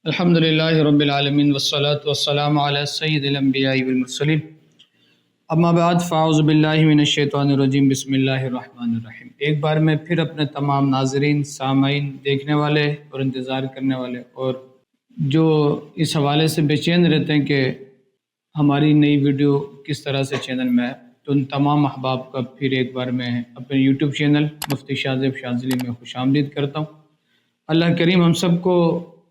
الحمدللہ رب العالمین والصلاة والسلام علی سید الانبیاء والمرسلین اما بعد فاعوذ باللہ من الشیطان الرجیم بسم اللہ الرحمن الرحیم۔ ایک بار میں پھر اپنے تمام ناظرین، سامعین، دیکھنے والے اور انتظار کرنے والے اور جو اس حوالے سے بے چین رہتے ہیں کہ ہماری نئی ویڈیو کس طرح سے چینل میں ہے، تو ان تمام احباب کا پھر ایک بار میں اپنے یوٹیوب چینل مفتی شاذیب شاذلی میں خوش آمدید کرتا ہوں۔ اللہ کریم ہم سب کو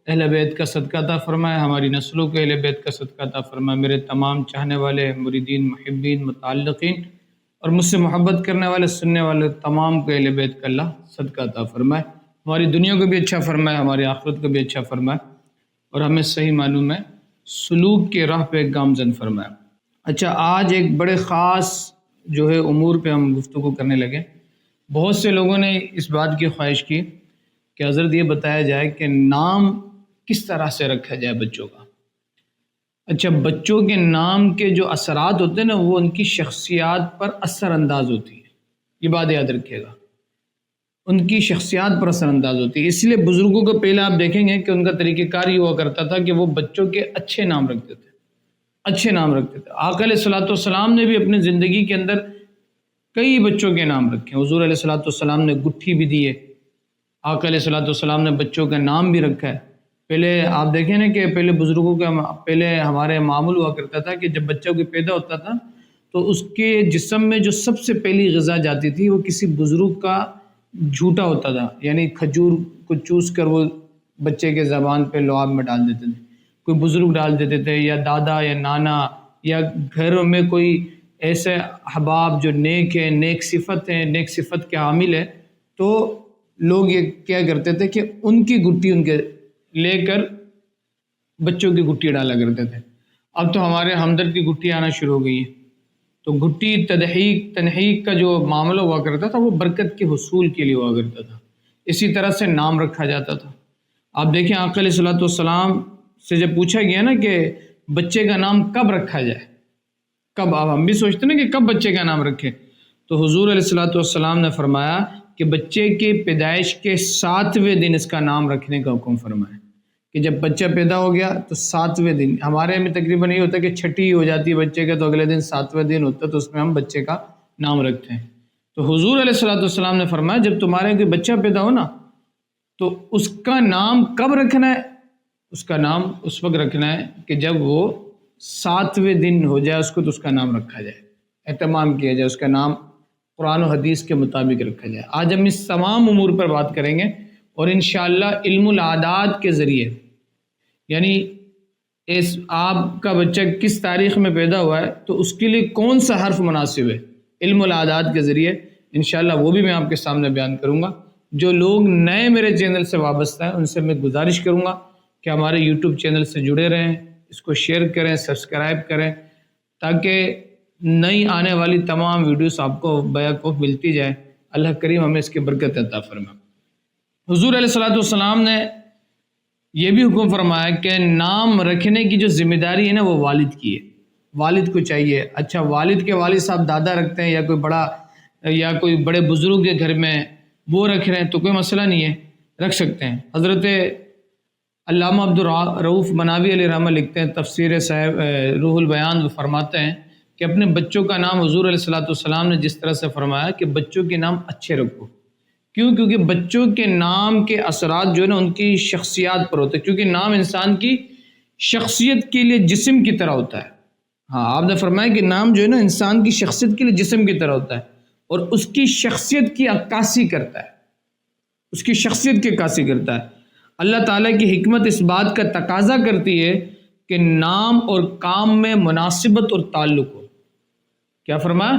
اہل بیت کا صدقہ عطا فرمائے، ہماری نسلوں کے اہل بیت کا صدقہ عطا فرمائے، میرے تمام چاہنے والے مریدین، محبین، متعلقین اور مجھ سے محبت کرنے والے، سننے والے تمام کو اہل بیت کا اللہ صدقہ عطا فرمائے، ہماری دنیا کو بھی اچھا فرمائے، ہماری آخرت کو بھی اچھا فرمائے اور ہمیں صحیح معلوم ہے سلوک کے راہ پہ گامزن فرمائے۔ اچھا، آج ایک بڑے خاص جو ہے امور پہ ہم گفتگو کرنے لگے۔ بہت سے لوگوں نے اس بات کی خواہش کی کہ حضرت یہ بتایا جائے کہ نام کس طرح سے رکھا جائے بچوں کا۔ اچھا، بچوں کے نام کے جو اثرات ہوتے ہیں نا، وہ ان کی شخصیات پر اثر انداز ہوتی ہے، یہ بات یاد رکھیے گا، ان کی شخصیات پر اثر انداز ہوتی ہے۔ اس لیے بزرگوں کو پہلے آپ دیکھیں گے کہ ان کا طریقہ کار یہ ہوا کرتا تھا کہ وہ بچوں کے اچھے نام رکھتے تھے، اچھے نام رکھتے تھے۔ آقا علیہ الصلوۃ والسلام نے بھی اپنی زندگی کے اندر کئی بچوں کے نام رکھے ہیں۔ حضور علیہ الصلوۃ والسلام نے گٹھی بھی دی ہے، آقا علیہ الصلوۃ والسلام نے بچوں کا نام بھی رکھا ہے۔ پہلے آپ دیکھیں نا کہ پہلے بزرگوں کا پہلے ہمارے معمول ہوا کرتا تھا کہ جب بچہ کوئی پیدا ہوتا تھا تو اس کے جسم میں جو سب سے پہلی غذا جاتی تھی وہ کسی بزرگ کا جھوٹا ہوتا تھا، یعنی کھجور کو چوس کر وہ بچے کے زبان پہ لعاب میں ڈال دیتے تھے، کوئی بزرگ ڈال دیتے تھے، یا دادا یا نانا، یا گھروں میں کوئی ایسے احباب جو نیک ہے، نیک صفت ہے، نیک صفت کے حامل ہے، تو لوگ یہ کیا کرتے تھے کہ ان کی گٹھی ان کے لے کر بچوں کی گٹھی ڈالا کرتے تھے۔ اب تو ہمارے ہمدرد کی گٹھی آنا شروع ہو گئی ہے، تو گٹھی تنحیق کا جو معاملہ ہوا کرتا تھا وہ برکت کے حصول کے لیے ہوا کرتا تھا، اسی طرح سے نام رکھا جاتا تھا۔ آپ دیکھیں آقا علیہ الصلوۃ والسلام سے جب پوچھا گیا نا کہ بچے کا نام کب رکھا جائے، کب، اب ہم بھی سوچتے ہیں نا کہ کب بچے کا نام رکھیں، تو حضور علیہ الصلوۃ والسلام نے فرمایا کہ بچے کے پیدائش کے 7ویں دن اس کا نام رکھنے کا حکم فرمایا، کہ جب بچہ پیدا ہو گیا تو 7ویں دن، ہمارے میں تقریباً یہ ہوتا ہے کہ چھٹی ہو جاتی ہے بچے کا تو اگلے دن 7واں دن ہوتا ہے، تو اس میں ہم بچے کا نام رکھتے ہیں۔ تو حضور علیہ الصلوۃ والسلام نے فرمایا جب تمہارے کوئی بچہ پیدا ہو نا تو اس کا نام کب رکھنا ہے؟ اس کا نام اس وقت رکھنا ہے کہ جب وہ 7ویں دن ہو جائے اس کو، تو اس کا نام رکھا جائے، اہتمام کیا جائے، اس کا نام قرآن و حدیث کے مطابق رکھا جائے۔ آج ہم اس تمام امور پر بات کریں گے اور انشاءاللہ علم العادات کے ذریعے، یعنی آپ کا بچہ کس تاریخ میں پیدا ہوا ہے تو اس کے لیے کون سا حرف مناسب ہے، علم العادات کے ذریعے انشاءاللہ وہ بھی میں آپ کے سامنے بیان کروں گا۔ جو لوگ نئے میرے چینل سے وابستہ ہیں ان سے میں گزارش کروں گا کہ ہمارے یوٹیوب چینل سے جڑے رہیں، اس کو شیئر کریں، سبسکرائب کریں، تاکہ نئی آنے والی تمام ویڈیوز آپ کو بیک ملتی جائے۔ اللہ کریم ہمیں اس کی برکت عطا فرمائے۔ حضور علیہ الصلوۃ والسلام نے یہ بھی حکم فرمایا کہ نام رکھنے کی جو ذمہ داری ہے نا وہ والد کی ہے، والد کو چاہیے۔ اچھا، والد کے والد صاحب دادا رکھتے ہیں یا کوئی بڑا یا کوئی بڑے بزرگ کے گھر میں وہ رکھ رہے ہیں تو کوئی مسئلہ نہیں ہے، رکھ سکتے ہیں۔ حضرت علامہ عبدالرؤف مناوی علیہ رحمہ لکھتے ہیں، تفسیر صاحب روح البیان، وہ فرماتے ہیں کہ اپنے بچوں کا نام حضور علیہ الصلوۃ والسلام نے جس طرح سے فرمایا کہ بچوں کے نام اچھے رکھو، کیونکہ بچوں کے نام کے اثرات جو ہے نا ان کی شخصیات پر ہوتے ہیں، کیونکہ نام انسان کی شخصیت کے لیے جسم کی طرح ہوتا ہے۔ ہاں، آپ نے فرمایا کہ نام جو ہے نا انسان کی شخصیت کے لیے جسم کی طرح ہوتا ہے اور اس کی شخصیت کی عکاسی کرتا ہے، اس کی شخصیت کی عکاسی کرتا ہے۔ اللہ تعالیٰ کی حکمت اس بات کا تقاضا کرتی ہے کہ نام اور کام میں مناسبت اور تعلق ہو۔ کیا فرمایا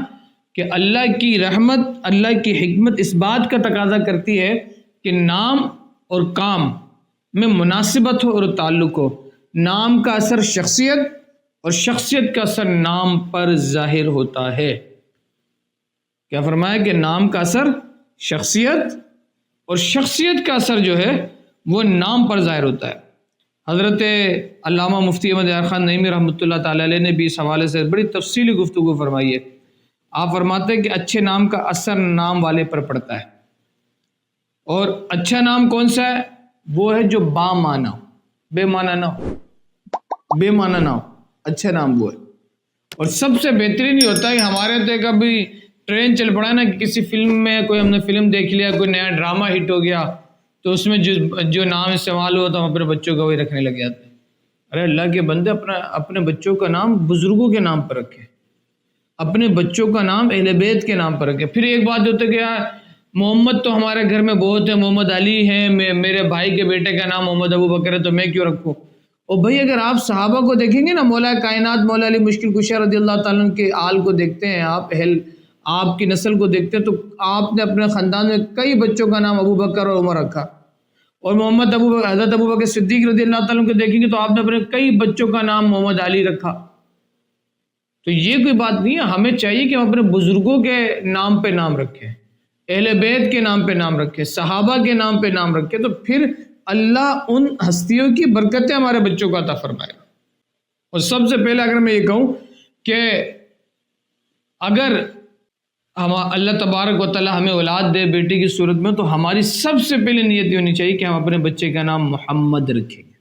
کہ اللہ کی رحمت، اللہ کی حکمت اس بات کا تقاضا کرتی ہے کہ نام اور کام میں مناسبت ہو اور تعلق ہو۔ نام کا اثر شخصیت اور شخصیت کا اثر نام پر ظاہر ہوتا ہے۔ کیا فرمایا کہ نام کا اثر شخصیت اور شخصیت کا اثر جو ہے وہ نام پر ظاہر ہوتا ہے۔ حضرت علامہ مفتی احمد یار خان نعیمی رحمۃ اللہ تعالی علیہ نے بھی اس حوالے سے بڑی تفصیلی گفتگو فرمائی ہے۔ آپ فرماتے ہیں کہ اچھے نام کا اثر نام والے پر پڑتا ہے، اور اچھا نام کون سا ہے؟ وہ ہے جو با معنی ہو، بے معنی نہ ہو، بے معنی نہ ہو، اچھا نام وہ ہے۔ اور سب سے بہترین یہ ہوتا ہے کہ ہمارے تو کبھی ٹرین چل پڑا نا، کہ کسی فلم میں کوئی ہم نے فلم دیکھ لیا، کوئی نیا ڈرامہ ہٹ ہو گیا، تو اس میں جو نام استعمال ہوا تو ہم اپنے بچوں کا وہی رکھنے لگ جاتے ہیں۔ ارے اللہ کے بندے، اپنے بچوں کا نام بزرگوں کے نام پر رکھیں، اپنے بچوں کا نام اہل بیت کے نام پر رکھیں۔ پھر ایک بات ہوتا ہے کہ یار محمد تو ہمارے گھر میں بہت ہے، محمد علی ہیں، میرے بھائی کے بیٹے کا نام محمد ابو بکر ہے، تو میں کیوں رکھوں؟ اور بھائی اگر آپ صحابہ کو دیکھیں گے نا، مولا کائنات مولا علی مشکل کشا رضی اللہ تعالیٰ عنہ کے آل کو دیکھتے ہیں، آپ کی نسل کو دیکھتے ہیں، تو آپ نے اپنے خاندان میں کئی بچوں کا نام ابو بکر اور عمر رکھا، اور حضرت ابو بکر صدیق رضی اللہ تعالیٰ عنہ کو دیکھیں گے تو آپ نے اپنے کئی بچوں کا نام محمد علی رکھا۔ تو یہ کوئی بات نہیں ہے، ہمیں چاہیے کہ ہم اپنے بزرگوں کے نام پہ نام رکھیں، اہل بیت کے نام پہ نام رکھیں، صحابہ کے نام پہ نام رکھیں، تو پھر اللہ ان ہستیوں کی برکتیں ہمارے بچوں کو عطا فرمائے گا۔ اور سب سے پہلے اگر میں یہ کہوں کہ اگر اللہ تبارک و تعالی ہمیں اولاد دے بیٹی کی صورت میں، تو ہماری سب سے پہلے نیت یہ ہونی چاہیے کہ ہم اپنے بچے کا نام محمد رکھیں گے،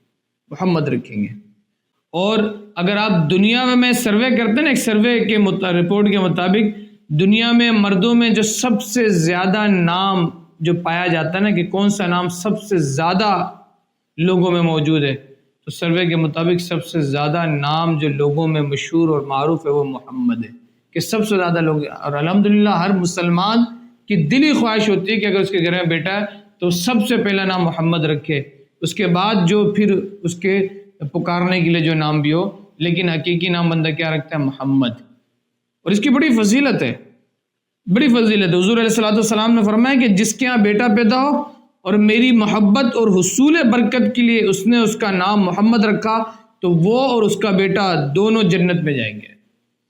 محمد رکھیں گے۔ اور اگر آپ دنیا میں سروے کرتے ہیں نا، ایک سروے کے رپورٹ کے مطابق دنیا میں مردوں میں جو سب سے زیادہ نام جو پایا جاتا ہے نا، کہ کون سا نام سب سے زیادہ لوگوں میں موجود ہے، تو سروے کے مطابق سب سے زیادہ نام جو لوگوں میں مشہور اور معروف ہے وہ محمد ہے، کہ سب سے زیادہ لوگ۔ اور الحمدللہ ہر مسلمان کی دلی خواہش ہوتی ہے کہ اگر اس کے گھر میں بیٹا ہے تو سب سے پہلا نام محمد رکھے، اس کے بعد جو پھر اس کے پکارنے کے لیے جو نام بھی ہو، لیکن حقیقی نام بندہ کیا رکھتا ہے؟ محمد۔ اور اس کی بڑی فضیلت ہے، بڑی فضیلت ہے۔ حضور علیہ الصلوۃ والسلام نے فرمایا کہ جس کے ہاں بیٹا پیدا ہو اور میری محبت اور حصول برکت کے لیے اس نے اس کا نام محمد رکھا، تو وہ اور اس کا بیٹا دونوں جنت میں جائیں گے۔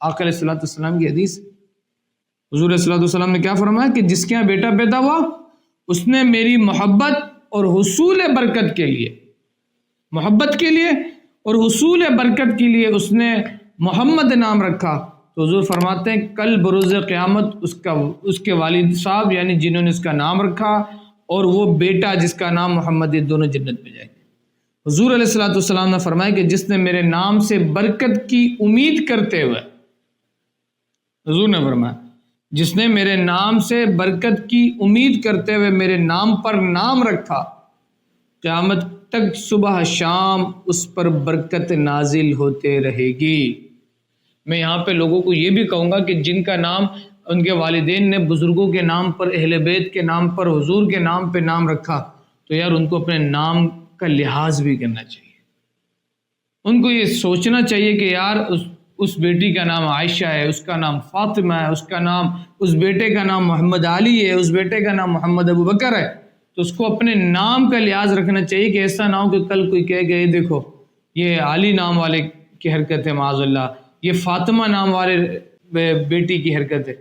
آقا علیہ الصلوۃ والسلام کی حدیث، حضور علیہ الصلوۃ والسلام نے کیا فرمایا کہ جس کے ہاں بیٹا پیدا ہوا اس نے میری محبت اور حصول برکت کے لیے، محبت کے لیے اور حصول برکت کے لیے اس نے محمد نام رکھا، تو حضور فرماتے ہیں کل بروز قیامت اس کے والد صاحب یعنی جنہوں نے اس کا نام رکھا اور وہ بیٹا جس کا نام محمد ہے، دونوں جنت میں جائیں گے۔ حضور علیہ الصلوۃ والسلام نے فرمایا کہ جس نے میرے نام سے برکت کی امید کرتے ہوئے، حضور نے فرمایا جس نے میرے نام سے برکت کی امید کرتے ہوئے میرے نام پر نام رکھا، قیامت تک صبح شام اس پر برکت نازل ہوتے رہے گی۔ میں یہاں پہ لوگوں کو یہ بھی کہوں گا کہ جن کا نام ان کے والدین نے بزرگوں کے نام پر، اہل بیت کے نام پر، حضور کے نام پہ نام رکھا، تو یار ان کو اپنے نام کا لحاظ بھی کرنا چاہیے۔ ان کو یہ سوچنا چاہیے کہ یار اس بیٹی کا نام عائشہ ہے، اس کا نام فاطمہ ہے، اس بیٹے کا نام محمد علی ہے، اس بیٹے کا نام محمد ابو بکر ہے، تو اس کو اپنے نام کا لحاظ رکھنا چاہیے کہ ایسا نہ ہو کہ کل کوئی کہے کہ یہ دیکھو یہ علی نام والے کی حرکت ہے، معاذ اللہ، یہ فاطمہ نام والے بیٹی کی حرکت ہے۔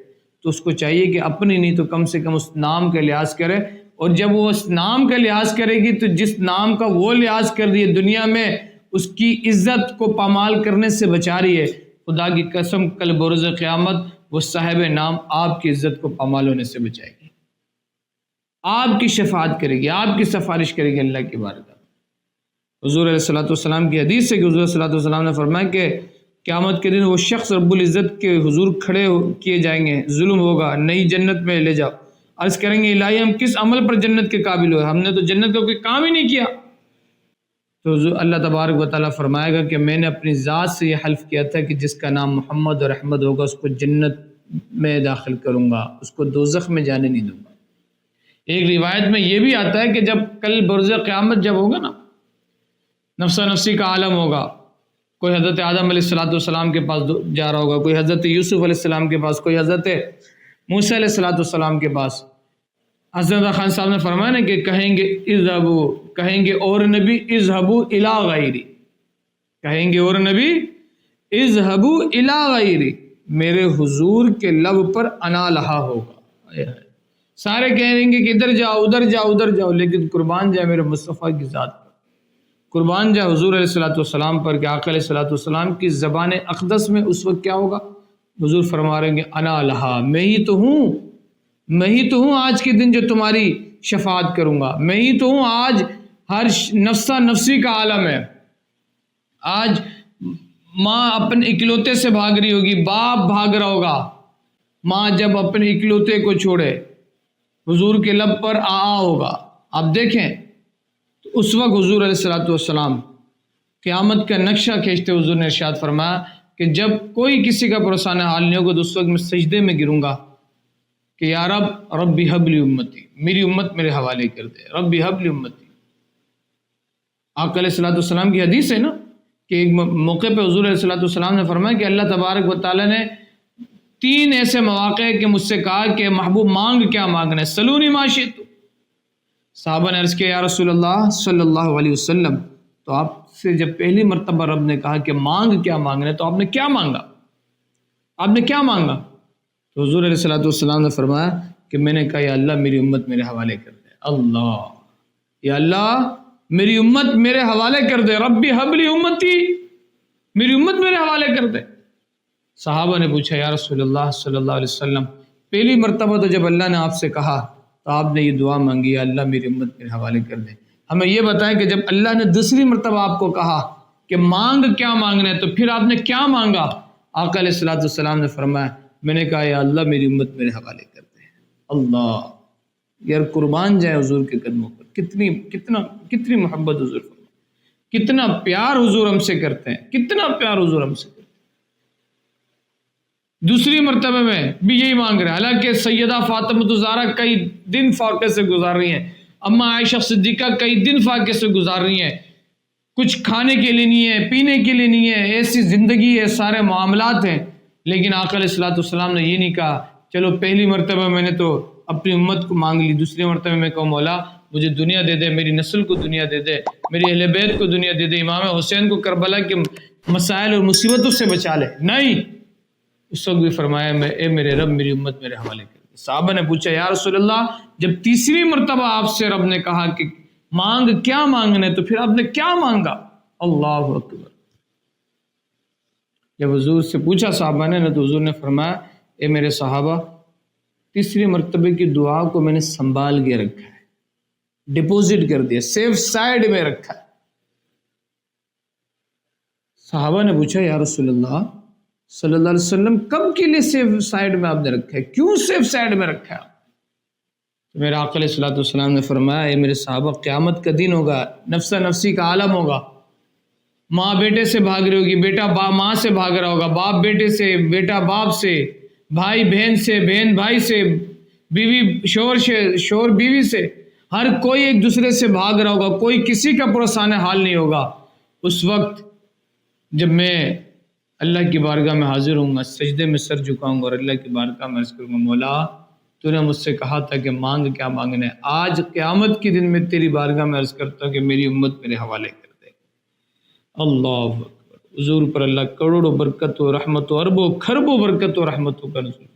تو اس کو چاہیے کہ اپنی نہیں تو کم سے کم اس نام کا لحاظ کرے، اور جب وہ اس نام کا لحاظ کرے گی تو جس نام کا وہ لحاظ کر رہی ہے دنیا میں اس کی عزت کو پامال کرنے سے بچا رہی ہے، خدا کی قسم کل بروز قیامت وہ صاحب نام آپ کی عزت کو پامال ہونے سے بچائے گی، آپ کی شفاعت کرے گی، آپ کی سفارش کرے گی اللہ کی بارگاہ۔ حضور علیہ الصلوۃ والسلام کی حدیث ہے کہ حضور علیہ الصلوۃ والسلام نے فرمایا کہ قیامت کے دن وہ شخص رب العزت کے حضور کھڑے کیے جائیں گے، ظلم ہوگا، نئی جنت میں لے جاؤ، عرض کریں گے الہی ہم کس عمل پر جنت کے قابل ہوئے، ہم نے تو جنت کا کوئی کام ہی نہیں کیا۔ تو اللہ تبارک و تعالیٰ فرمائے گا کہ میں نے اپنی ذات سے یہ حلف کیا تھا کہ جس کا نام محمد اور احمد ہوگا اس کو جنت میں داخل کروں گا، اس کو دوزخ میں جانے نہیں دوں گا۔ ایک روایت میں یہ بھی آتا ہے کہ جب کل برز قیامت جب ہوگا نا، نفسا نفسی کا عالم ہوگا، کوئی حضرت آدم علیہ السلام کے پاس جا رہا ہوگا، کوئی حضرت یوسف علیہ السلام کے پاس، کوئی حضرت موسیٰ علیہ السلام کے پاس۔ حضرت خان صاحب نے فرمایا نا کہ کہیں گے اذهبوا، کہیں گے اور نبی اذهبوا الی غیری، کہیں گے اور نبی اذهبوا الی غیری، میرے حضور کے لب پر انا لہا ہوگا، سارے کہیں گے کہ ادھر جاؤ ادھر جاؤ ادھر جاؤ، لیکن قربان جائے میرے مصطفیٰ کی ذات پر، قربان جائے حضور علیہ السلام پر کہ آقا علیہ السلام کی زبان اقدس میں اس وقت کیا ہوگا؟ حضور فرما رہے ہیں انا لہا، میں ہی تو ہوں آج کے دن جو تمہاری شفاعت کروں گا، میں ہی تو ہوں آج ہر نفسا نفسی کا عالم ہے۔ آج ماں اپنے اکلوتے سے بھاگ رہی ہوگی، باپ بھاگ رہا ہوگا۔ ماں جب اپنے اکلوتے کو چھوڑے حضور کے لب پر ہوگا، آپ دیکھیں تو اس وقت حضور علیہ الصلوۃ والسلام قیامت کا نقشہ کھینچتے حضور نے ارشاد فرمایا کہ جب کوئی کسی کا پرسانہ حال نہیں ہوگا تو اس وقت میں سجدے میں گروں گا کہ یا ربی حب لی امتی، میری امت میرے حوالے کر دے، ربی حب لی امتی۔ آقا علیہ الصلوۃ والسلام کی حدیث ہے نا کہ ایک موقع پہ حضور علیہ الصلوۃ والسلام نے فرمایا کہ اللہ تبارک و تعالیٰ نے 3 ایسے مواقع کہ مجھ سے کہا کہ محبوب مانگ کیا مانگنا ہے، سلونی ما شئتم۔ صحابہ نے عرض کیا یا رسول اللہ صلی اللہ علیہ وسلم، تو آپ سے جب پہلی مرتبہ رب نے کہا کہ مانگ کیا مانگنا ہے تو آپ نے کیا مانگا؟ آپ نے کیا مانگا؟ تو حضور علیہ الصلوۃ والسلام نے فرمایا کہ میں نے کہا یا اللہ میری امت میرے حوالے کر دے، اللہ یا اللہ میری امت میرے حوالے کر دے، ربی حب لی امتی، میری امت میرے حوالے کر دے۔ صحابہ نے پوچھا یا رسول اللہ صلی اللہ علیہ وسلم، پہلی مرتبہ تو جب اللہ نے آپ سے کہا تو آپ نے یہ دعا مانگی یا اللہ میری امت میرے حوالے کر دے، ہمیں یہ بتائیں کہ جب اللہ نے دوسری مرتبہ آپ کو کہا کہ مانگ کیا مانگنا ہے تو پھر آپ نے کیا مانگا؟ آقا علیہ الصلوۃ والسلام نے فرمایا میں نے کہا یا اللہ میری امت میرے حوالے کر دے۔ اللہ یار قربان جائے حضور کے قدموں پر، کتنی محبت حضور فرمائے، کتنا پیار حضور ہم سے کرتے ہیں، کتنا پیار حضور ہم سے کرتے ہیں۔ دوسری مرتبہ میں بھی یہی مانگ رہے ہیں، حالانکہ سیدہ فاطمہ الزہرا کئی دن فاقے سے گزار رہی ہیں، اماں عائشہ صدیقہ کئی دن فاقے سے گزار رہی ہیں، کچھ کھانے کے لیے نہیں ہے، پینے کے لیے نہیں ہے، ایسی زندگی ہے، سارے معاملات ہیں، لیکن آقا علیہ الصلوۃ والسلام نے یہ نہیں کہا چلو پہلی مرتبہ میں نے تو اپنی امت کو مانگ لی، دوسری مرتبہ میں کہوں مولا مجھے دنیا دے دے، میری نسل کو دنیا دے دے، میری اہل بیت کو دنیا دے دے، امام حسین کو کربلا کے مسائل اور مصیبتوں سے بچا لے۔ نہیں، اس وقت بھی فرمایا اے میرے رب میری امت میرے حوالے کر دے۔ صحابہ نے پوچھا یا رسول اللہ جب تیسری مرتبہ آپ سے رب نے کہا کہ مانگ کیا مانگنا ہے تو پھر آپ نے کیا مانگا؟ اللہ اکبر۔ جب حضور سے پوچھا صحابہ نے تو حضور نے فرمایا اے میرے صحابہ تیسری مرتبہ کی دعا کو میں نے سنبھال کے رکھا ہے، ڈپوزٹ کر دیا، سیف سائیڈ میں رکھا ہے۔ صحابہ نے پوچھا یا رسول اللہ صلی اللہ علیہ وسلم کب کے لیے سیف سائیڈ میں آپ نے رکھا ہے، کیوں سیف سائیڈ میں رکھا ہے؟ تو میرے آقا علیہ الصلوۃ والسلام نے فرمایا اے میرے صحابہ قیامت کا دن ہوگا، نفسا نفسی کا عالم ہوگا، ماں بیٹے سے بھاگ رہی ہوگی، بیٹا ماں سے بھاگ رہا ہوگا، باپ بیٹے سے، بیٹا باپ سے، بھائی بہن سے، بہن بھائی سے، بیوی شوہر بیوی سے، ہر کوئی ایک دوسرے سے بھاگ رہا ہوگا، کوئی کسی کا پرسانہ حال نہیں ہوگا۔ اس وقت جب میں اللہ کی بارگاہ میں حاضر ہوں گا، سجدے میں سر جھکاؤں گا اور اللہ کی بارگاہ میں عرض کروں گا مولا تو نے مجھ سے کہا تھا کہ مانگ کیا مانگنا ہے، آج قیامت کے دن میں تیری بارگاہ میں عرض کرتا ہوں کہ میری امت میرے حوالے کر دے۔ اللہ اکبر، حضور پر اللہ کروڑوں برکت و رحمت و اربوں کھربوں برکت و رحمتوں کا نزول۔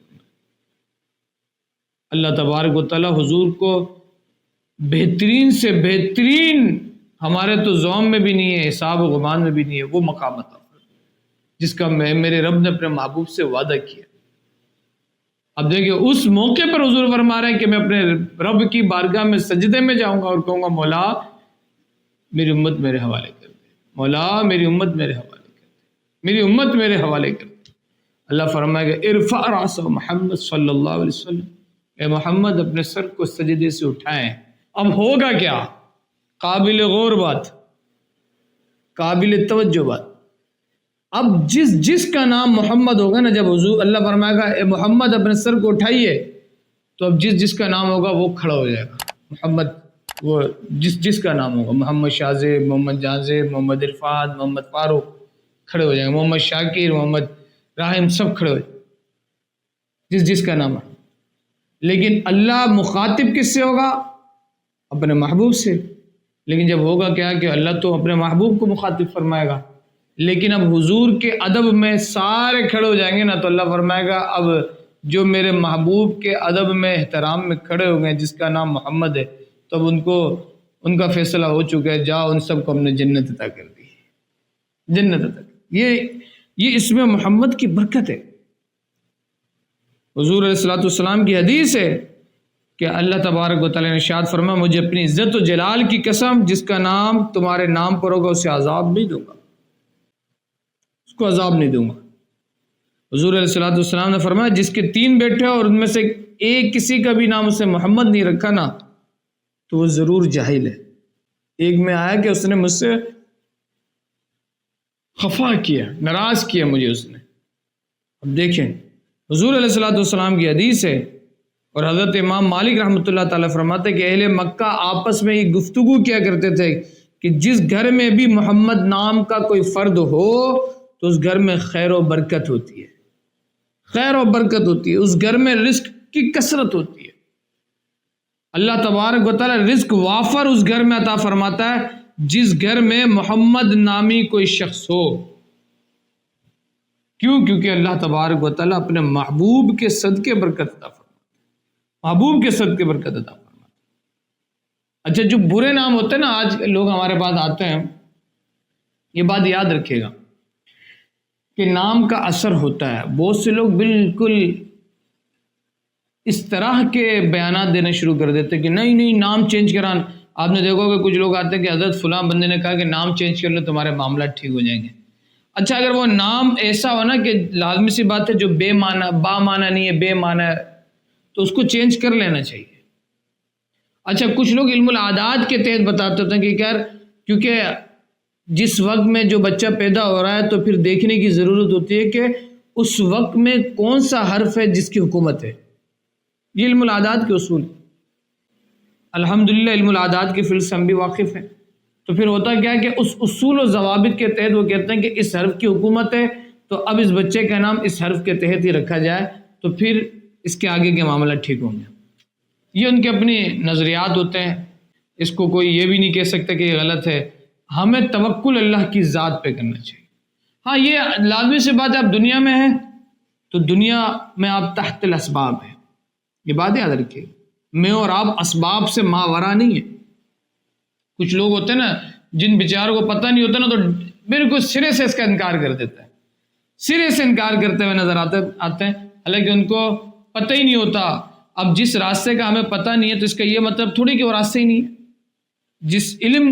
اللہ تبارک و تعالی حضور کو بہترین سے بہترین، ہمارے تو ذوم میں بھی نہیں ہے، حساب و گمان میں بھی نہیں ہے، وہ مقام عطا جس کا میرے رب نے اپنے محبوب سے وعدہ کیا۔ اب دیکھیں اس موقع پر حضور فرما رہے ہیں کہ میں اپنے رب کی بارگاہ میں سجدے میں جاؤں گا اور کہوں گا مولا میری امت میرے حوالے کر دے، مولا میری امت میرے حوالے کر دے، میری امت میرے حوالے کر دے۔ اللہ فرمائے گا ارفع رأس محمد صلی اللہ علیہ وسلم، اے محمد اپنے سر کو سجدے سے اٹھائیں۔ اب ہوگا کیا؟ قابل غور بات، قابل توجہ بات۔ اب جس کا نام محمد ہوگا نا، جب حضور اللہ فرمائے گا اے محمد اپنے سر کو اٹھائیے، تو اب جس کا نام ہوگا وہ کھڑا ہو جائے گا۔ محمد وہ جس کا نام ہوگا، محمد شاہزیب، محمد جہانزیب، محمد عرفان، محمد فاروق کھڑے ہو جائیں گے، محمد شاکر، محمد راہم سب کھڑے ہو جائیں گے، جس کا نام ہے۔ لیکن اللہ مخاطب کس سے ہوگا؟ اپنے محبوب سے۔ لیکن جب ہوگا کیا کہ اللہ تو اپنے محبوب کو مخاطب فرمائے گا، لیکن اب حضور کے ادب میں سارے کھڑے ہو جائیں گے نا، تو اللہ فرمائے گا اب جو میرے محبوب کے ادب میں احترام میں کھڑے ہو گئے جس کا نام محمد ہے، تو اب ان کا فیصلہ ہو چکا ہے، جاؤ ان سب کو ہم نے جنت عطا کر دی، جنت عطا کر۔ یہ اس میں محمد کی برکت ہے۔ حضور علیہ الصلوۃ والسلام کی حدیث ہے کہ اللہ تبارک و تعالیٰ نے ارشاد فرمایا مجھے اپنی عزت و جلال کی قسم جس کا نام تمہارے نام پر ہوگا اسے عذاب نہیں دوں گا، اس کو عذاب نہیں دوں گا۔ حضور علیہ الصلوۃ والسلام نے فرمایا جس کے 3 بیٹے اور ان میں سے ایک کسی کا بھی نام اسے محمد نہیں رکھا نا تو وہ ضرور جاہل ہے۔ ایک میں آیا کہ اس نے مجھ سے خفا کیا، ناراض کیا مجھے اس نے۔ اب دیکھیں حضور علیہ الصلوۃ والسلام کی حدیث ہے، اور حضرت امام مالک رحمۃ اللہ تعالیٰ فرماتے کہ اہل مکہ آپس میں یہ گفتگو کیا کرتے تھے کہ جس گھر میں بھی محمد نام کا کوئی فرد ہو تو اس گھر میں خیر و برکت ہوتی ہے، خیر و برکت ہوتی ہے، اس گھر میں رزق کی کثرت ہوتی ہے۔ اللہ تبارک و تعالیٰ رزق وافر اس گھر میں عطا فرماتا ہے جس گھر میں محمد نامی کوئی شخص ہو۔ کیوں؟ کیونکہ اللہ تبارک و تعالیٰ اپنے محبوب کے صدقے برکت عطا فرماتا ہے، محبوب کے صدقے برکت عطا فرماتا ہے۔ اچھا جو برے نام ہوتے ہیں نا، آج لوگ ہمارے پاس آتے ہیں، یہ بات یاد رکھیے گا کہ نام کا اثر ہوتا ہے۔ بہت سے لوگ بالکل اس طرح کے بیانات دینے شروع کر دیتے کہ نہیں نام چینج کرانا۔ آپ نے دیکھو کہ کچھ لوگ آتے ہیں کہ حضرت فلاں بندے نے کہا کہ نام چینج کر لو تمہارے معاملات ٹھیک ہو جائیں گے۔ اچھا اگر وہ نام ایسا ہو نا کہ لازمی سی بات ہے جو بے معنی با معنی نہیں ہے، بے معنی ہے، تو اس کو چینج کر لینا چاہیے۔ اچھا کچھ لوگ علم العادات کے تحت بتاتے ہوتے ہیں کہ یار کیونکہ جس وقت میں جو بچہ پیدا ہو رہا ہے تو پھر دیکھنے کی ضرورت ہوتی ہے کہ اس وقت میں کون سا حرف ہے جس کی حکومت ہے۔ یہ علم العادات کے اصول، الحمدللہ علم العادات کے فیلڈ سے ہم بھی واقف ہیں۔ تو پھر ہوتا کیا ہے کہ اس اصول و ضوابط کے تحت وہ کہتے ہیں کہ اس حرف کی حکومت ہے تو اب اس بچے کا نام اس حرف کے تحت ہی رکھا جائے تو پھر اس کے آگے کے معاملات ٹھیک ہوں گے۔ یہ ان کے اپنی نظریات ہوتے ہیں، اس کو کوئی یہ بھی نہیں کہہ سکتا کہ یہ غلط ہے۔ ہمیں توکل اللہ کی ذات پہ کرنا چاہیے۔ ہاں یہ لازمی سی بات ہے، آپ دنیا میں ہیں تو دنیا میں آپ تحت الاسباب ہیں، یہ بات یاد رکھیے۔ میں اور آپ اسباب سے ماورا نہیں ہیں۔ کچھ لوگ ہوتے ہیں نا جن بیچاروں کو پتہ نہیں ہوتا نا تو بالکل سرے سے اس کا انکار کر دیتا ہے، سرے سے انکار کرتے ہوئے نظر آتے ہیں، حالانکہ ان کو پتہ ہی نہیں ہوتا۔ اب جس راستے کا ہمیں پتہ نہیں ہے تو اس کا یہ مطلب تھوڑی کہ وہ راستے ہی نہیں ہے۔ جس علم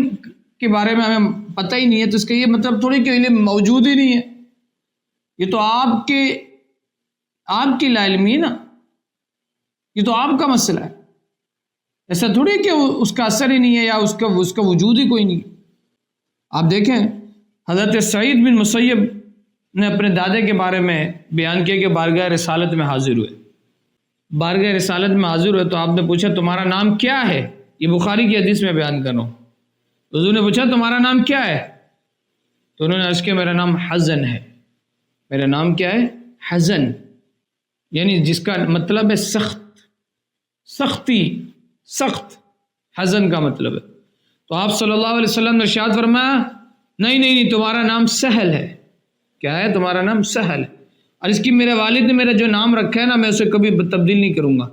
کے بارے میں ہمیں پتہ ہی نہیں ہے تو اس کا یہ مطلب تھوڑی کہ علم موجود ہی نہیں ہے۔ یہ تو آپ کی لا علمی ہے نا، یہ تو آپ کا مسئلہ ہے، ایسا تھوڑی کہ اس کا اثر ہی نہیں ہے یا اس کا وجود ہی کوئی نہیں۔ آپ دیکھیں حضرت سعید بن مسیب نے اپنے دادے کے بارے میں بیان کیا کہ بارگاہ رسالت میں حاضر ہوئے، بارگاہ رسالت میں حاضر ہوئے تو آپ نے پوچھا تمہارا نام کیا ہے؟ یہ بخاری کی حدیث میں بیان کر رہا ہوں۔ حضور نے پوچھا تمہارا نام کیا ہے؟ تو انہوں نے عرض کیا میرا نام حزن ہے۔ میرا نام کیا ہے؟ حزن، یعنی جس کا مطلب ہے سخت، سختی، سخت، حزن کا مطلب ہے۔ تو آپ صلی اللہ علیہ وسلم نے ارشاد فرمایا نہیں تمہارا نام سہل ہے۔ کیا ہے؟ تمہارا نام سہل ہے، اور اس کی میرے والد نے میرا جو نام رکھا ہے نا میں اسے کبھی تبدیل نہیں کروں گا۔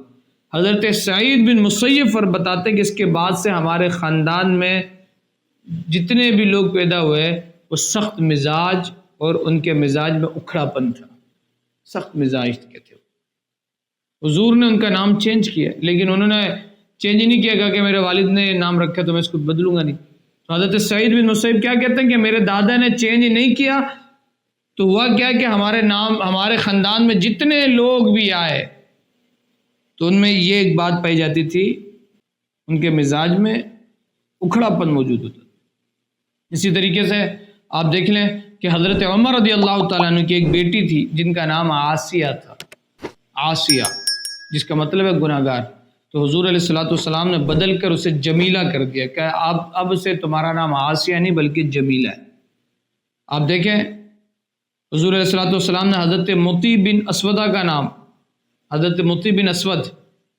حضرت سعید بن مسیب بتاتے کہ اس کے بعد سے ہمارے خاندان میں جتنے بھی لوگ پیدا ہوئے وہ سخت مزاج اور ان کے مزاج میں اکھڑا پن تھا، سخت مزاج کے تھے۔ حضور نے ان کا نام چینج کیا لیکن انہوں نے چینج نہیں کیا کہ میرے والد نے نام رکھا تو میں اس کو بدلوں گا نہیں۔ تو حضرت سعید بن مسیب کیا کہتے ہیں کہ میرے دادا نے چینج نہیں کیا تو ہوا کیا کہ ہمارے خاندان میں جتنے لوگ بھی آئے تو ان میں یہ ایک بات پائی جاتی تھی، ان کے مزاج میں اکھڑا پن موجود ہوتا۔ اسی طریقے سے آپ دیکھ لیں کہ حضرت عمر رضی اللہ تعالیٰ عنہ کی ایک بیٹی تھی جن کا نام عاصیہ تھا، عاصیہ جس کا مطلب ہے گناہ گار۔ تو حضور علیہ الصلوۃ والسلام نے بدل کر اسے جمیلہ کر دیا کہ اب سے تمہارا نام عاصیہ نہیں بلکہ جمیلہ ہے۔ آپ دیکھیں حضور علیہ الصلوۃ والسلام نے حضرت مطیع بن اسودہ کا نام، حضرت مطیع بن اسود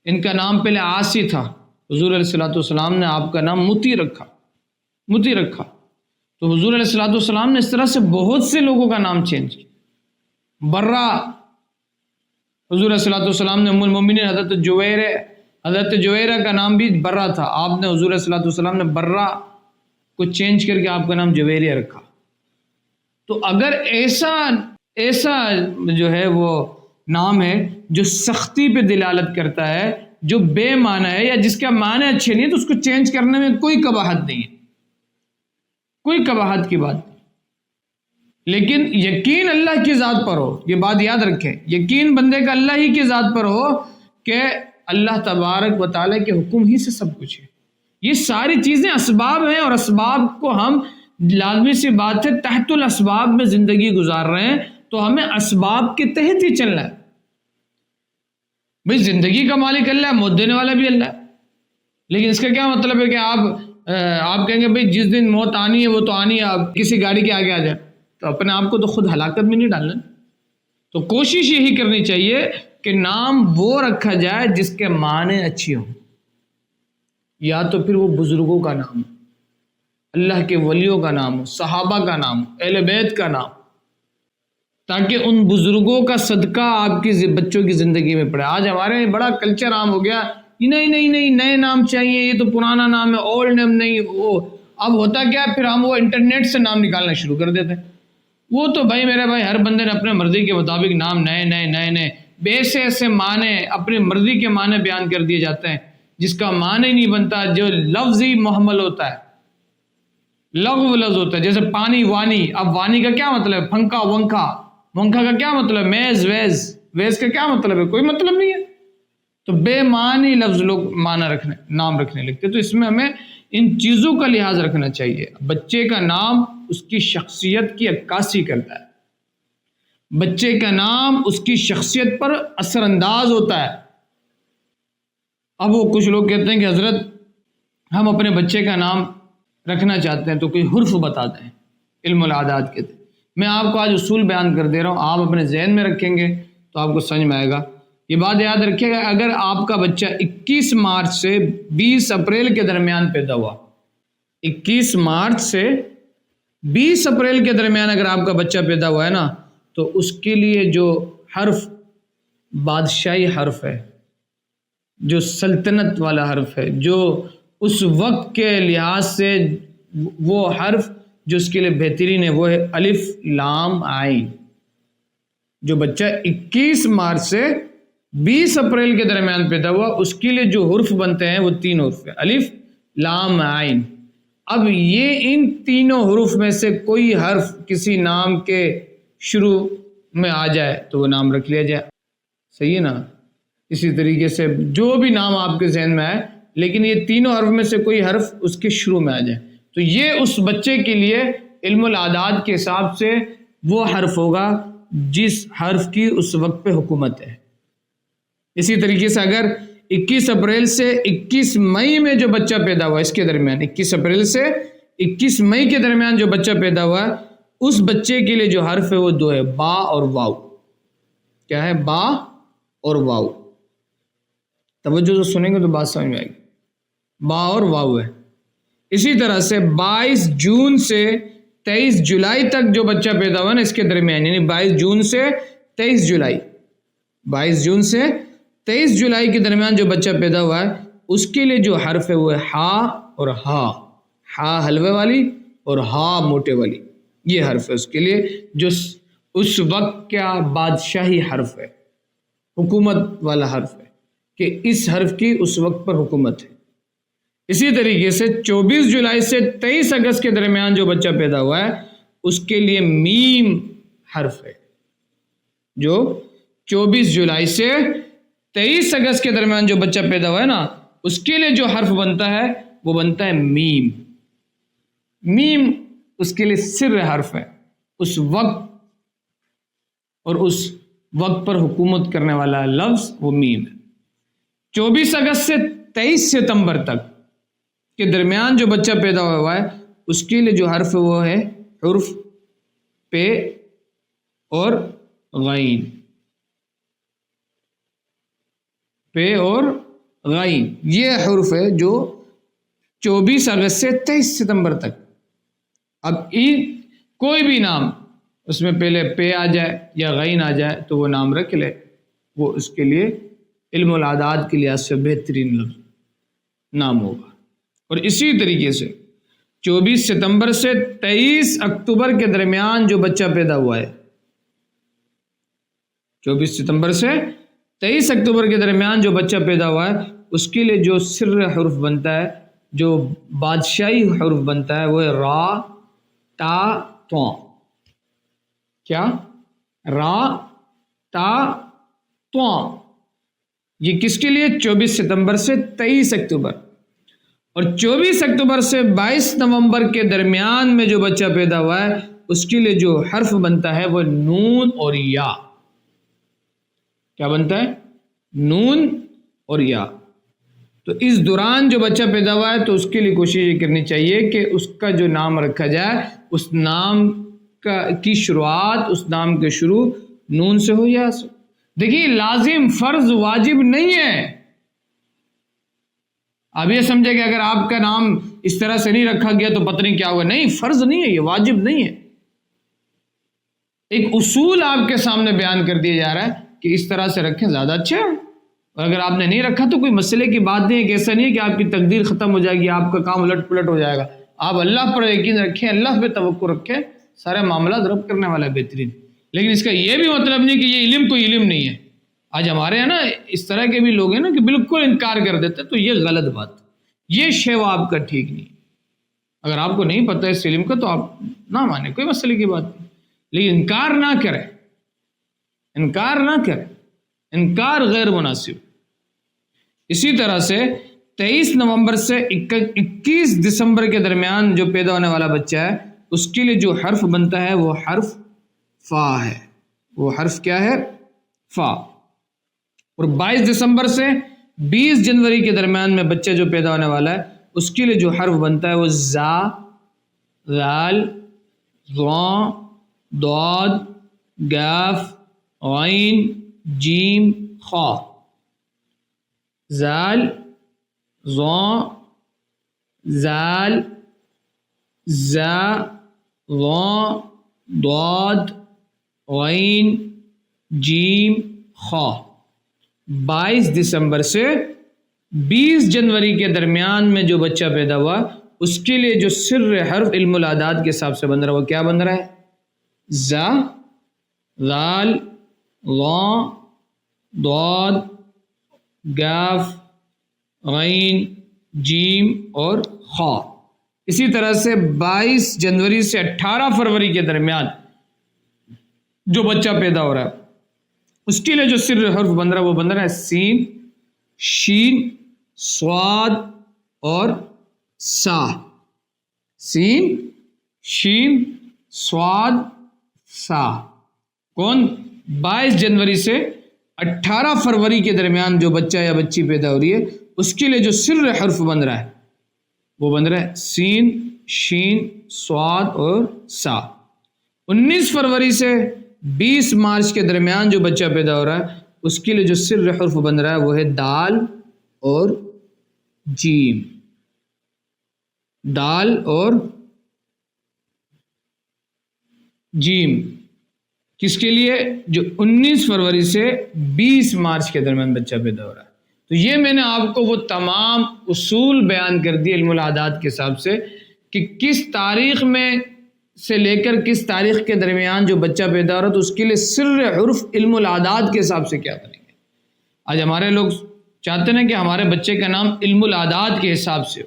ان کا نام پہلے عاصی تھا، حضور علیہ الصلوۃ والسلام نے آپ کا نام مطیع رکھا۔ تو حضور علیہ الصلوۃ والسلام نے اس طرح سے بہت سے لوگوں کا نام چینج کیا۔ برہ، حضور علیہ الصلوۃ والسلام نے ام المؤمنین حضرت جویرہ کا نام بھی برہ تھا، آپ نے حضور علیہ الصلوۃ والسلام نے برہ کو چینج کر کے آپ کا نام جویریہ رکھا۔ تو اگر ایسا جو ہے وہ نام ہے جو سختی پہ دلالت کرتا ہے جو بے معنی ہے یا جس کا معنی اچھے نہیں ہے تو اس کو چینج کرنے میں کوئی قباحت نہیں ہے، کوئی قباحت کی بات نہیں۔ لیکن یقین اللہ کی ذات پر ہو، یہ بات یاد رکھیں، یقین بندے کا اللہ ہی کی ذات پر ہو کہ اللہ تبارک و تعالیٰ کے حکم ہی سے سب کچھ ہے۔ یہ ساری چیزیں اسباب ہیں، اور اسباب کو ہم لازمی سی بات ہے تحت الاسباب میں زندگی گزار رہے ہیں، تو ہمیں اسباب کے تحت ہی چلنا ہے۔ بھئی زندگی کا مالک اللہ ہے، موت دینے والا بھی اللہ ہے، لیکن اس کا کیا مطلب ہے کہ آپ کہیں گے بھئی جس دن موت آنی ہے وہ تو آنی ہے، آپ کسی گاڑی کے آگے آ جائے، تو اپنے آپ کو تو خود ہلاکت میں نہیں ڈالنا۔ تو کوشش یہی کرنی چاہیے کہ نام وہ رکھا جائے جس کے معنی اچھی ہوں، یا تو پھر وہ بزرگوں کا نام ہو، اللہ کے ولیوں کا نام ہو، صحابہ کا نام ہو، اہل بیت کا نام، تاکہ ان بزرگوں کا صدقہ آپ کی بچوں کی زندگی میں پڑے۔ آج ہمارے بڑا کلچر عام ہو گیا، نہیں نئے نام چاہیے، یہ تو پرانا نام ہے، اولڈ نیم نہیں۔ وہ اب ہوتا کیا ہے، پھر ہم وہ انٹرنیٹ سے نام نکالنا شروع کر دیتے ہیں۔ وہ تو میرے بھائی ہر بندے نے اپنے مرضی کے مطابق نام نئے ایسے معنی اپنی مرضی کے معنی بیان کر دیے جاتے ہیں جس کا معنی نہیں بنتا، جو لفظی محمل ہوتا ہے، لغو لفظ ہوتا ہے، جیسے پانی وانی۔ اب وانی کا کیا مطلب ہے؟ پھنکا ونکا، ونکا کا کیا مطلب ہے؟ میز ویز، ویز کا کیا مطلب ہے؟ کوئی مطلب نہیں ہے۔ تو بے معنی لفظ لوگ نام رکھنے لگتے، تو اس میں ہمیں ان چیزوں کا لحاظ رکھنا چاہیے۔ بچے کا نام اس کی شخصیت کی عکاسی کرتا ہے، بچے کا نام اس کی شخصیت پر اثر انداز ہوتا ہے۔ اب وہ کچھ لوگ کہتے ہیں کہ حضرت ہم اپنے بچے کا نام رکھنا چاہتے ہیں تو کوئی حرف بتاتے ہیں، علم العادات کے تھے۔ میں آپ کو آج اصول بیان کر دے رہا ہوں، آپ اپنے ذہن میں رکھیں گے تو آپ کو سمجھ میں آئے گا۔ یہ بات یاد رکھیے گا، اگر آپ کا بچہ 21 مارچ سے 20 اپریل کے درمیان پیدا ہوا، 21 مارچ سے 20 اپریل کے درمیان اگر آپ کا بچہ پیدا ہوا ہے نا، تو اس کے لیے جو حرف بادشاہی حرف ہے، جو سلطنت والا حرف ہے، جو اس وقت کے لحاظ سے وہ حرف جو اس کے لیے بہترین ہے، وہ ہے الف لام عین۔ جو بچہ 21 مارچ سے 20 اپریل کے درمیان پیدا ہوا، اس کے لیے جو حرف بنتے ہیں وہ 3 حرف ہیں، الف لام عین۔ اب یہ ان تینوں حروف میں سے کوئی حرف کسی نام کے شروع میں آ جائے تو وہ نام رکھ لیا جائے، صحیح ہے نا؟ اسی طریقے سے جو بھی نام آپ کے ذہن میں آئے، لیکن یہ تینوں حرف میں سے کوئی حرف اس کے شروع میں آ جائے تو یہ اس بچے کے لیے علم العادات کے حساب سے وہ حرف ہوگا جس حرف کی اس وقت پہ حکومت ہے۔ اسی طریقے سے اگر 21 اپریل سے 21 مئی میں جو بچہ پیدا ہوا، اس کے درمیان 21 اپریل سے 21 مئی کے درمیان جو بچہ پیدا ہوا، اس بچے کے لیے جو حرف ہے وہ 2 ہے، با اور واو۔ کیا ہے؟ با اور واو۔ توجہ سے سنیں گے تو بات سمجھ میں آئے گی، با اور واو ہے۔ اسی طرح سے 22 جون سے 23 جولائی تک جو بچہ پیدا ہوا نا، اس کے درمیان یعنی 22 جون سے 23 جولائی، 22 جون سے 23 جولائی کے درمیان جو بچہ پیدا ہوا ہے، اس کے لیے جو حرف ہے وہ ہے ہا اور ہا، ہا حلوے والی اور ہا موٹے والی۔ یہ حرف ہے اس کے لیے جو اس وقت کا بادشاہی حرف ہے، حکومت والا حرف ہے، کہ اس حرف کی اس وقت پر حکومت ہے۔ اسی طریقے سے 24 جولائی سے 23 اگست کے درمیان جو بچہ پیدا ہوا ہے، اس کے لیے میم حرف ہے۔ جو 24 جولائی سے 23 اگست کے درمیان جو بچہ پیدا ہوا ہے نا، اس کے لیے جو حرف بنتا ہے وہ بنتا ہے میم۔ میم اس کے لیے سر حرف ہے، اس وقت اور اس وقت پر حکومت کرنے والا لفظ وہ میم ہے۔ 24 اگست سے 23 ستمبر تک کے درمیان جو بچہ پیدا ہوا ہے، اس کے لیے جو حرف ہے وہ ہے حرف پے اور غین، پے اور غین۔ یہ حرف ہے جو 24 اگست سے 23 ستمبر تک۔ اب کوئی بھی نام اس میں پہلے پے آ جائے یا غین آ جائے تو وہ نام رکھ لے، وہ اس کے لیے علم العادات کے لحاظ سے بہترین لفظ نام ہوگا۔ اور اسی طریقے سے 24 ستمبر سے 23 اکتوبر کے درمیان جو بچہ پیدا ہوا ہے، 24 ستمبر سے 23 اکتوبر کے درمیان جو بچہ پیدا ہوا ہے اس کے لیے جو سر حرف بنتا ہے، جو بادشاہی حرف بنتا ہے، وہ ہے را تا تو۔ کیا؟ را تا تو۔ یہ کس کے لیے؟ 24 ستمبر سے 23 اکتوبر، اور 24 اکتوبر سے 22 نومبر کے درمیان میں جو بچہ پیدا ہوا ہے اس کے لیے جو حرف بنتا ہے وہ نون اور یا۔ کیا بنتا ہے؟ نون اور یا۔ تو اس دوران جو بچہ پیدا ہوا ہے تو اس کے لیے کوشش یہ کرنی چاہیے کہ اس کا جو نام رکھا جائے اس نام کی شروعات، اس نام کے شروع نون سے ہو یا سے۔ دیکھیے لازم، فرض، واجب نہیں ہے۔ اب یہ سمجھے کہ اگر آپ کا نام اس طرح سے نہیں رکھا گیا تو پتہ نہیں کیا ہوگا، نہیں، فرض نہیں ہے، یہ واجب نہیں ہے۔ ایک اصول آپ کے سامنے بیان کر دیا جا رہا ہے کہ اس طرح سے رکھیں، زیادہ اچھا ہے۔ اور اگر آپ نے نہیں رکھا تو کوئی مسئلے کی بات نہیں ہے، کہ ایسا نہیں ہے کہ آپ کی تقدیر ختم ہو جائے گی، آپ کا کام الٹ پلٹ ہو جائے گا۔ آپ اللہ پر یقین رکھیں، اللہ پہ توقع رکھیں، سارے معاملات رب کرنے والا ہے بہترین۔ لیکن اس کا یہ بھی مطلب نہیں کہ یہ علم کوئی علم نہیں ہے۔ آج ہمارے ہیں نا اس طرح کے بھی لوگ ہیں نا کہ بالکل انکار کر دیتے، تو یہ غلط بات، یہ شیوا آپ کا ٹھیک نہیں ہے۔ اگر آپ کو نہیں پتہ اس علم کا تو آپ نہ مانیں، کوئی مسئلے کی بات نہیں، لیکن انکار نہ کریں، انکار نہ کریں، انکار غیر مناسب۔ اسی طرح سے 23 نومبر سے 21 دسمبر کے درمیان جو پیدا ہونے والا بچہ ہے اس کے لیے جو حرف بنتا ہے وہ حرف فا ہے۔ وہ حرف کیا ہے؟ فا۔ اور 22 دسمبر سے 20 جنوری کے درمیان میں بچہ جو پیدا ہونے والا ہے اس کے لیے جو حرف بنتا ہے وہ زا، ذال، ضا، ضاد، قاف، غین، جیم، خا۔ ذال، ضا، ذال، زا، ضا، ضاد، غین، جیم، خا۔ 22 دسمبر سے 20 جنوری کے درمیان میں جو بچہ پیدا ہوا اس کے لیے جو سر حرف علم الاعداد کے حساب سے بن رہا ہے وہ کیا بن رہا ہے؟ زا، ذال، ضا، ضاد، قاف، غین، جیم اور خا۔ اسی طرح سے 22 جنوری سے 18 فروری کے درمیان جو بچہ پیدا ہو رہا ہے اس کے لیے جو سر حرف بن رہا ہے وہ بن رہا ہے سین، شین، صاد اور سا۔ سین، شین، صاد، سا۔ کون؟ 22 جنوری سے 18 فروری کے درمیان جو بچہ یا بچی پیدا ہو رہی ہے اس کے لیے جو سر حرف بن رہا ہے وہ بن رہا ہے سین، شین، صاد اور سا۔ 19 فروری سے 20 مارچ کے درمیان جو بچہ پیدا ہو رہا ہے اس کے لیے جو سر حرف بن رہا ہے وہ ہے دال اور جیم۔ دال اور جیم کس کے لیے؟ جو 19 فروری سے 20 مارچ کے درمیان بچہ پیدا ہو رہا ہے۔ تو یہ میں نے آپ کو وہ تمام اصول بیان کر دیے علم الاعداد کے حساب سے کہ کس تاریخ میں سے لے کر کس تاریخ کے درمیان جو بچہ پیدا ہو رہا ہے تو اس کے لیے سر حرف علم الاعداد کے حساب سے کیا بنیں گے۔ آج ہمارے لوگ چاہتے ہیں کہ ہمارے بچے کا نام علم الاعداد کے حساب سے ہو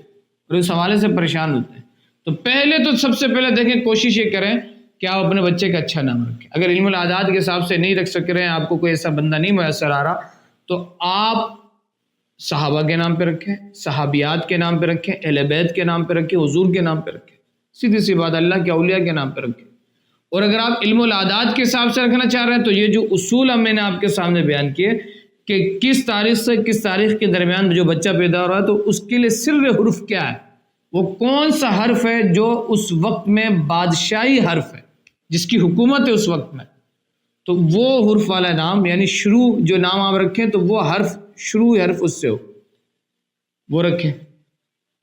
اور اس حوالے سے پریشان ہوتے ہیں۔ تو پہلے تو سب سے پہلے دیکھیں، کوشش یہ کریں کہ آپ اپنے بچے کا اچھا نام رکھیں۔ اگر علم الاعداد کے حساب سے نہیں رکھ سک رہے ہیں، آپ کو کوئی ایسا بندہ نہیں میسر آ رہا، تو آپ صحابہ کے نام پہ رکھیں، صحابیات کے نام پہ رکھیں، اہل بیت کے نام پہ رکھیں، حضور کے نام پہ رکھیں، سیدھی سی بات، اللہ کے اولیاء کے نام پہ رکھیں۔ اور اگر آپ علم الاعداد کے حساب سے رکھنا چاہ رہے ہیں تو یہ جو اصول ہم میں نے آپ کے سامنے بیان کیے کہ کس تاریخ سے کس تاریخ کے درمیان جو بچہ پیدا ہو رہا ہے تو اس کے لیے سر حرف کیا ہے، وہ کون سا حرف ہے جو اس وقت میں بادشاہی حرف ہے، جس کی حکومت ہے اس وقت میں، تو وہ حرف والا نام، یعنی شروع جو نام آپ رکھیں تو وہ حرف، شروع حرف اس سے ہو، وہ رکھیں۔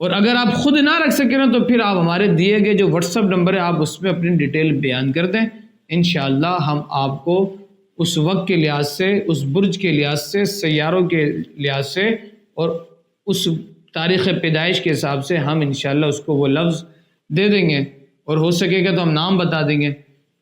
اور اگر آپ خود نہ رکھ سکیں نا تو پھر آپ ہمارے دیے گئے جو واٹس ایپ نمبر ہے آپ اس میں اپنی ڈیٹیل بیان کر دیں، انشاءاللہ ہم آپ کو اس وقت کے لحاظ سے، اس برج کے لحاظ سے، سیاروں کے لحاظ سے اور اس تاریخ پیدائش کے حساب سے ہم انشاءاللہ اس کو وہ لفظ دے دیں گے، اور ہو سکے گا تو ہم نام بتا دیں گے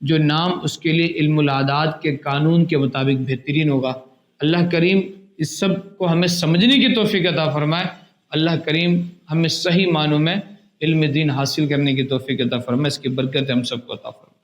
جو نام اس کے لیے علم الاعداد کے قانون کے مطابق بہترین ہوگا۔ اللہ کریم اس سب کو ہمیں سمجھنے کی توفیق عطا فرمائے، اللہ کریم ہمیں صحیح معنوں میں علم دین حاصل کرنے کی توفیق عطا فرمائے، اس کی برکت ہم سب کو عطا فرمائے۔